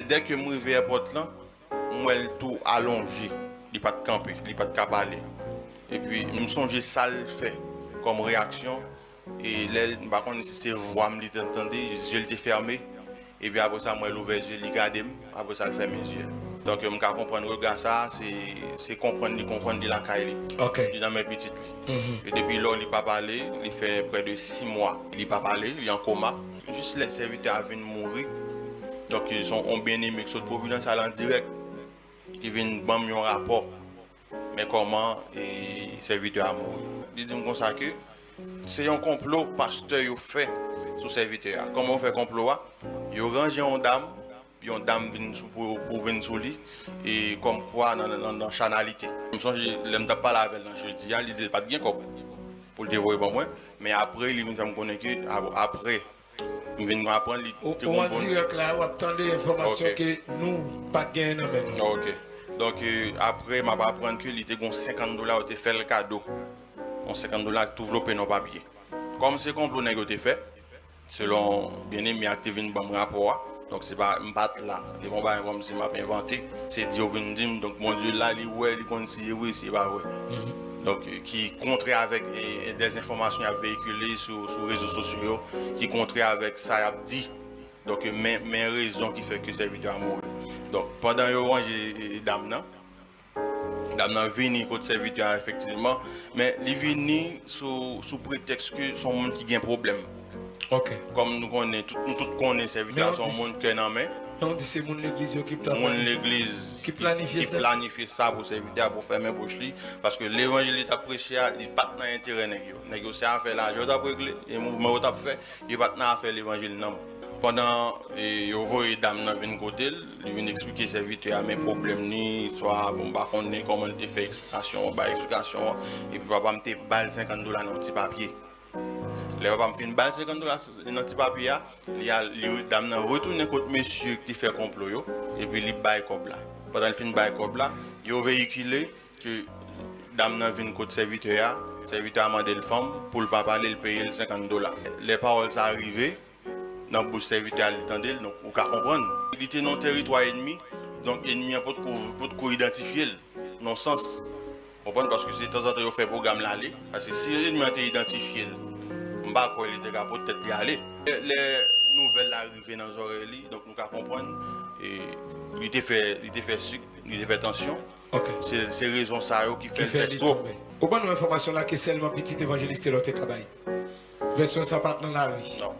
Dès que je suis arrivé à Portland, moi, tout allongé. Il n'y a pas de camper, il n'y a pas de parler. Et puis, je me songe ça le fait comme réaction. Et là, par contre, si c'est voix, je l'entendais, je l'ai fermé. Et puis après ça, moi, l'ouvert, je l'ai gardé. Après ça, je fais mes yeux. Donc, je comprends le regard, ça, c'est comprendre de la caille. Ok. Dans mes petites. Et depuis là, il n'a pas parlé. Il fait près de 6 mois. Il n'a pas parlé, il est en coma. Juste les serviteurs viennent mourir. Donc, ils sont bien aimés que cette providence à en direct. Qui viennent prendre un rapport. Mais comment les serviteurs à mourir. Ils disent comme ça que c'est un complot pasteur qui fait sous serviteur. Comment on fait complot? Ils rangent une dame. Puis une dame vient pour venir sous lui et comme quoi dans la chanalité. Je me souviens, je ne pas la avec je dis, il disait pas de bien pour le dévoiler pour moi, mais après il vient me connaître après il vient apprendre on direct là on attend les informations que nous pas de gain dans OK. Donc après m'a apprendre que il était $50 était fait le cadeau. On $50 tout développer nos papiers. Comme c'est complot négocié fait selon bien-aimé active bon rapport. Donc c'est pas me battre là, les bons bails comme si m'a inventé, c'est dire donc mon Dieu là, il conseille oui, c'est pas vrai. Donc qui contraire avec des informations à véhiculer sur les réseaux sociaux, qui contraire avec ça a dit. Donc mes raisons qui fait que serviteur a mouru. Donc pendant j'ai dame nan vini côté serviteur effectivement, mais il vini sous prétexte que son monde qui a un problème. Ok. Comme nous connaissons, tout connaît serviteur, son monde qui est en main. On dit c'est l'église qui planifie ça pour serviteur, pour faire mes bouches. Parce que l'évangile est apprécié, il n'est pas dans l'intérêt. Négocier à faire l'argent, et le mouvement est fait, il n'est pas dans faire l'évangile. Pendant que vous voyez dame dans une côté, il vient expliquer serviteur à mes problèmes, soit bon, comment il fait explication, et puis papa me balle $50 dans un petit papier. Les papa me fait une balle $50 dans un petit papier, il y a dame retourne contre monsieur qui fait complot, et puis il baille comme là. Pendant qu'il fait baille comme là, il a véhiculé que dame vient contre serviteur a demandé le femme pour le papa aller payer le $50. Les paroles sont arrivées. Dans le serviteur à l'étendue, donc on peut comprendre. Il était dans le territoire ennemi, donc l'ennemi n'a pas de identifier, non sens. Parce que c'est de temps en temps qu'il fait le programme là. Parce que si l'ennemi a été identifié, on ne sait pas il était capable peut-être y aller. Les nouvelles arrivées dans les oreilles, donc on peut comprendre. Et il était fait sucre, il était fait tension. Okay. C'est raison ça qui fait le trop. Au bon, nous information là que seulement petit évangéliste l'autre travail. Version ça part dans la vie. Non.